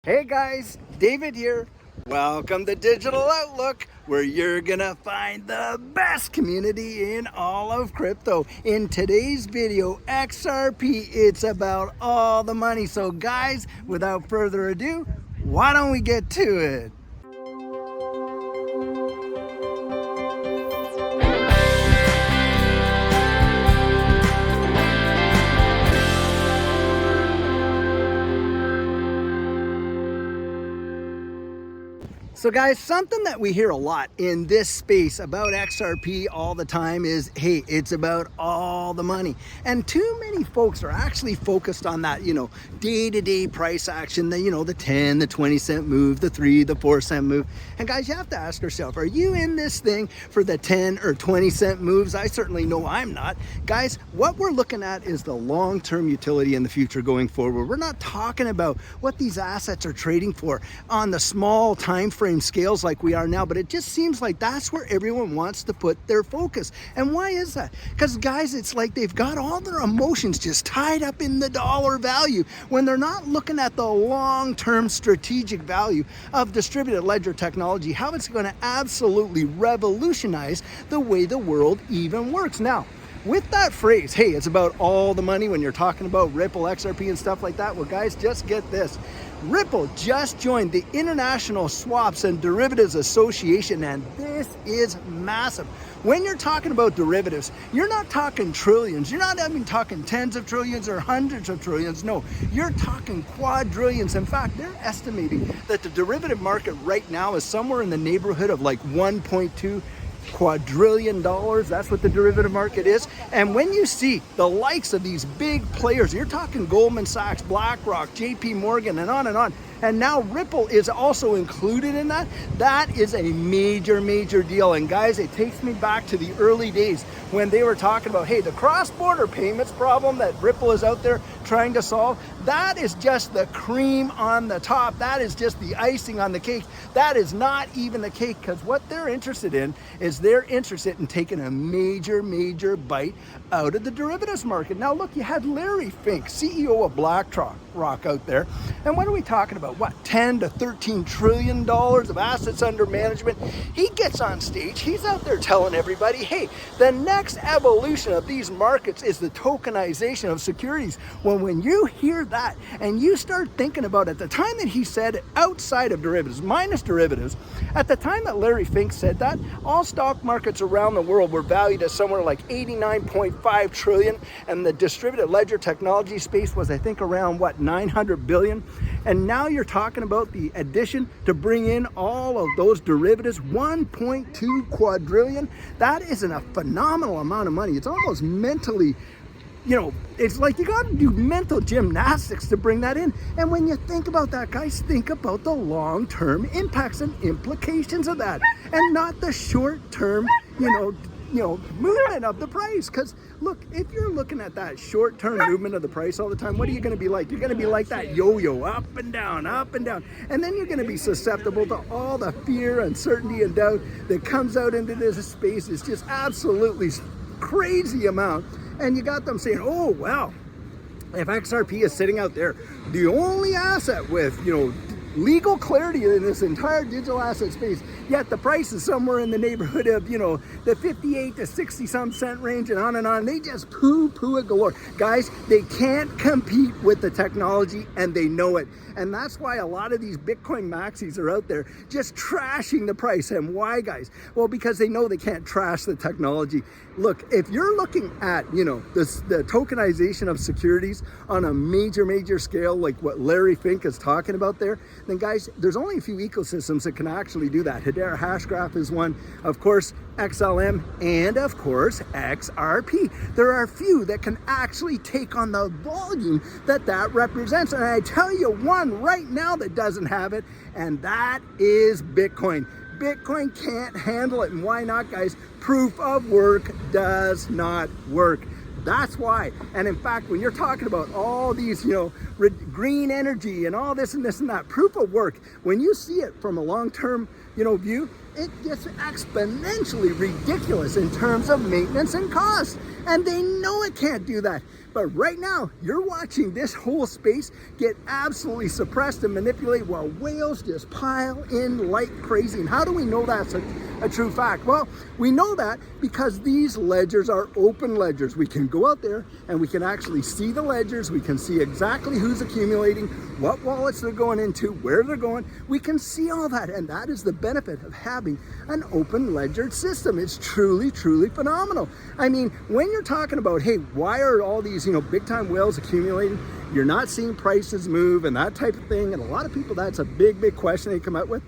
Hey guys, David here. Welcome to Digital Outlook, where you're gonna find the best community in all of crypto. In today's video, XRP, it's about all the money. So guys, without further ado, why don't we get to it? So guys, something that we hear a lot in this space about XRP all the time is, hey, it's about all the money. And too many folks are actually focused on that, day-to-day price action, the 10, the 20 cent move, the 3, the 4 cent move. And guys, you have to ask yourself, are you in this thing for the 10 or 20 cent moves? I certainly know I'm not. Guys, what we're looking at is the long-term utility in the future going forward. We're not talking about what these assets are trading for on the small time frame scales like we are now, but it just seems like that's where everyone wants to put their focus. And why is that? Because guys, it's like they've got all their emotions just tied up in the dollar value when they're not looking at the long-term strategic value of distributed ledger technology, how it's going to absolutely revolutionize the way the world even works. Now, with that phrase, hey, it's about all the money when you're talking about Ripple, XRP and stuff like that, well guys, just get this. Ripple just joined the International Swaps and Derivatives Association, and this is massive. When you're talking about derivatives, you're not talking trillions. You're not even talking tens of trillions or hundreds of trillions. No, you're talking quadrillions. In fact, they're estimating that the derivative market right now is somewhere in the neighborhood of like 1.2 quadrillion dollars. That's what the derivative market is. And when you see the likes of these big players, you're talking Goldman Sachs, BlackRock, JP Morgan, and on, and now Ripple is also included in that. That is a major deal. And guys, it takes me back to the early days when they were talking about, hey, the cross-border payments problem that Ripple is out there trying to solve, that is just the cream on the top. That is just the icing on the cake. That is not even the cake, because what they're interested in is they're interested in taking a major bite out of the derivatives market. Now look, you had Larry Fink, CEO of BlackRock out there, and what are we talking about? What, 10 to 13 trillion dollars of assets under management? He gets on stage, he's out there telling everybody, hey, the next evolution of these markets is the tokenization of securities. Well, when you hear that and you start thinking about, at the time that he said it, outside of derivatives, minus derivatives, at the time that Larry Fink said that, all stock markets around the world were valued at somewhere like 89.5 trillion, and the distributed ledger technology space was, I think, around what, 900 billion. And now you're talking about the addition to bring in all of those derivatives, 1.2 quadrillion. That isn't a phenomenal amount of money. It's almost mentally, it's like you got to do mental gymnastics to bring that in. And when you think about that, guys, think about the long-term impacts and implications of that, and not the short-term, movement of the price. Because look, if you're looking at that short-term movement of the price all the time, what are you going to be like? You're going to be like that yo-yo, up and down, and then you're going to be susceptible to all the fear, uncertainty, and doubt that comes out into this space. It's just absolutely crazy amount. And you got them saying, oh well, if XRP is sitting out there, the only asset with legal clarity in this entire digital asset space, yet the price is somewhere in the neighborhood of, the 58 to 60 some cent range, and on. They just poo it galore. Guys, they can't compete with the technology, and they know it. And that's why a lot of these Bitcoin maxis are out there just trashing the price. And why, guys? Well, because they know they can't trash the technology. Look, if you're looking at, the tokenization of securities on a major scale, like what Larry Fink is talking about there, then guys, there's only a few ecosystems that can actually do that. Hedera Hashgraph is one, of course, XLM, and of course, XRP. There are a few that can actually take on the volume that represents. And I tell you one right now that doesn't have it, and that is Bitcoin. Bitcoin can't handle it. And why not, guys? Proof of work does not work. That's why. And in fact, when you're talking about all these, green energy and all this and that, proof of work, when you see it from a long-term, view, it gets exponentially ridiculous in terms of maintenance and cost. And they know it can't do that. But right now, you're watching this whole space get absolutely suppressed and manipulated while whales just pile in like crazy. And how do we know that's a true fact? Well, we know that because these ledgers are open ledgers. We can go out there and we can actually see the ledgers. We can see exactly who's accumulating, what wallets they're going into, where they're going. We can see all that, and that is the benefit of having an open ledger system. It's truly, truly phenomenal. I mean, when you're talking about, hey, why are all these, big time whales accumulating? You're not seeing prices move and that type of thing. And a lot of people, that's a big, big question they come out with.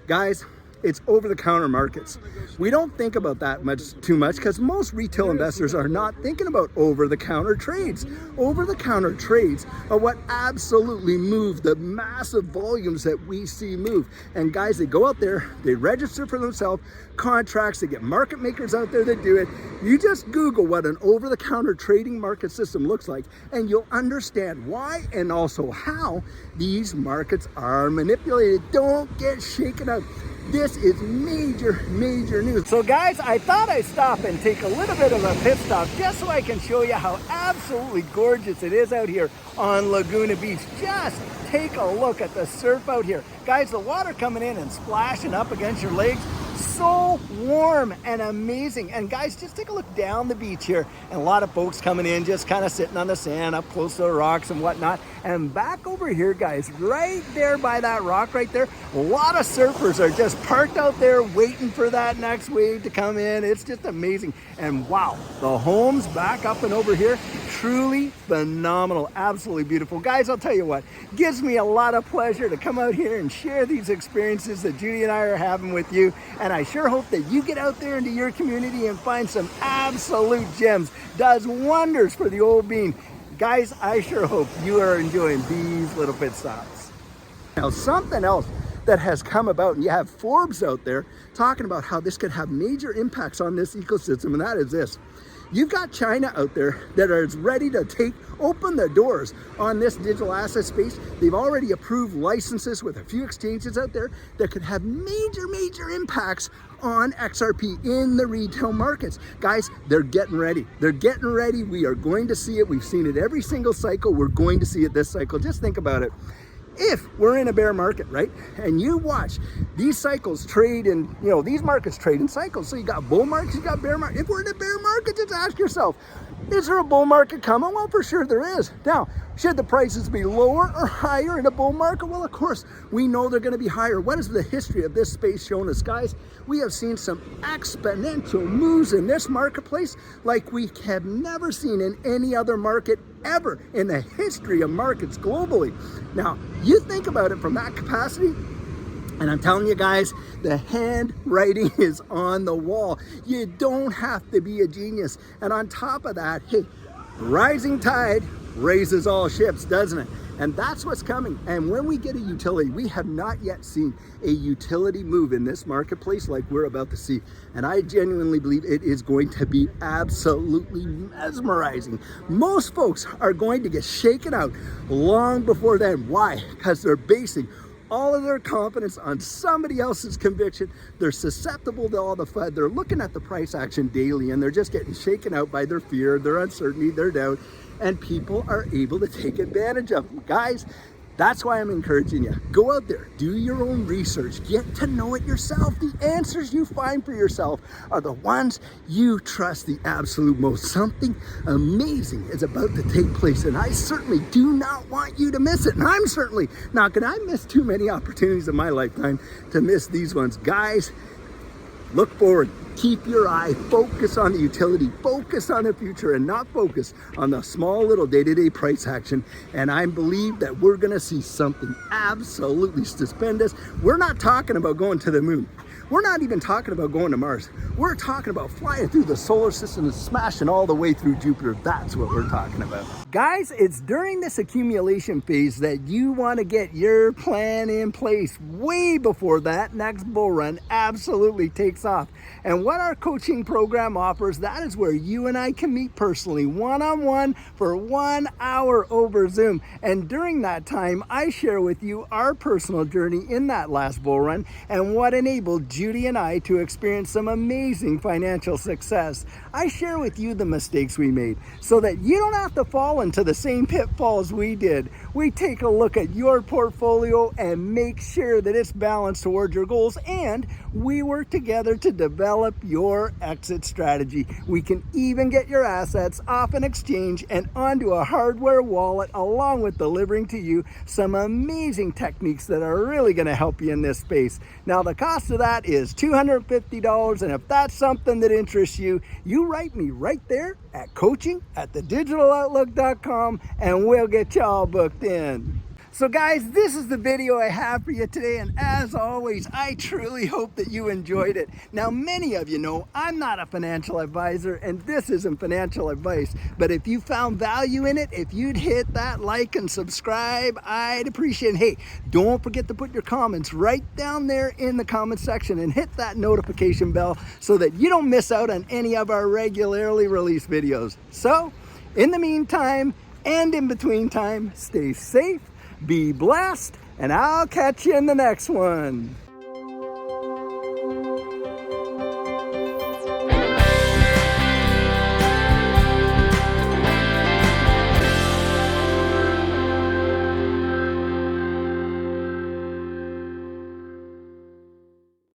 Guys, it's over-the-counter markets. We don't think about that too much because most retail investors are not thinking about over-the-counter trades. Over-the-counter trades are what absolutely move the massive volumes that we see move. And guys, they go out there, they register for themselves, contracts, they get market makers out there that do it. You just Google what an over-the-counter trading market system looks like, and you'll understand why and also how these markets are manipulated. Don't get shaken up. This is major, major news. So guys, I thought I'd stop and take a little bit of a pit stop just so I can show you how absolutely gorgeous it is out here on Laguna Beach. Just take a look at the surf out here. Guys, the water coming in and splashing up against your legs. So warm and amazing. And guys, just take a look down the beach here, and a lot of folks coming in just kind of sitting on the sand up close to the rocks and whatnot. And back over here, guys, right there by that rock right there, a lot of surfers are just parked out there waiting for that next wave to come in. It's just amazing. And wow, the homes back up and over here, truly phenomenal, absolutely beautiful. Guys, I'll tell you what, gives me a lot of pleasure to come out here and share these experiences that Judy and I are having with you. And I sure hope that you get out there into your community and find some absolute gems. Does wonders for the old bean. Guys, I sure hope you are enjoying these little pit stops. Now, something else that has come about, and you have Forbes out there talking about how this could have major impacts on this ecosystem, and that is this. You've got China out there that is ready to open the doors on this digital asset space. They've already approved licenses with a few exchanges out there that could have major, major impacts on XRP in the retail markets. Guys, they're getting ready. They're getting ready. We are going to see it. We've seen it every single cycle. We're going to see it this cycle. Just think about it. If we're in a bear market, right, and you watch these cycles trade in, these markets trade in cycles. So you got bull markets, you got bear market. If we're in a bear market, just ask yourself, is there a bull market coming? Well, for sure there is. Now, should the prices be lower or higher in a bull market? Well, of course, we know they're going to be higher. What is the history of this space showing us, guys? We have seen some exponential moves in this marketplace like we have never seen in any other market ever in the history of markets globally. Now, you think about it from that capacity, and I'm telling you guys, the handwriting is on the wall. You don't have to be a genius. And on top of that, hey, rising tide raises all ships, doesn't it? And that's what's coming. And when we get a utility, we have not yet seen a utility move in this marketplace like we're about to see. And I genuinely believe it is going to be absolutely mesmerizing. Most folks are going to get shaken out long before then. Why? Because they're basing all of their confidence on somebody else's conviction. They're susceptible to all the FUD. They're looking at the price action daily, and they're just getting shaken out by their fear, their uncertainty, their doubt, and people are able to take advantage of them. Guys, that's why I'm encouraging you. Go out there, do your own research, get to know it yourself. The answers you find for yourself are the ones you trust the absolute most. Something amazing is about to take place, and I certainly do not want you to miss it. And I'm certainly not going to miss too many opportunities in my lifetime to miss these ones. Guys, look forward. Keep your eye, focus on the utility, focus on the future, and not focus on the small little day-to-day price action. And I believe that we're gonna see something absolutely stupendous. We're not talking about going to the moon. We're not even talking about going to Mars. We're talking about flying through the solar system and smashing all the way through Jupiter. That's what we're talking about. Guys, it's during this accumulation phase that you want to get your plan in place way before that next bull run absolutely takes off. And what our coaching program offers, that is where you and I can meet personally, one-on-one for 1 hour over Zoom. And during that time, I share with you our personal journey in that last bull run and what enabled Judy and I to experience some amazing financial success. I share with you the mistakes we made so that you don't have to fall into the same pitfalls we did. We take a look at your portfolio and make sure that it's balanced towards your goals, and we work together to develop your exit strategy. We can even get your assets off an exchange and onto a hardware wallet, along with delivering to you some amazing techniques that are really going to help you in this space. Now, the cost of that is $250, and if that's something that interests you, you write me right there at coaching@thedigital.outlook.com, and we'll get you all booked in. So guys, this is the video I have for you today, and as always, I truly hope that you enjoyed it. Now, many of you know I'm not a financial advisor, and this isn't financial advice, but if you found value in it, if you'd hit that like and subscribe, I'd appreciate it. Hey, don't forget to put your comments right down there in the comment section and hit that notification bell so that you don't miss out on any of our regularly released videos. So, in the meantime, and in between time, stay safe, be blessed, and I'll catch you in the next one.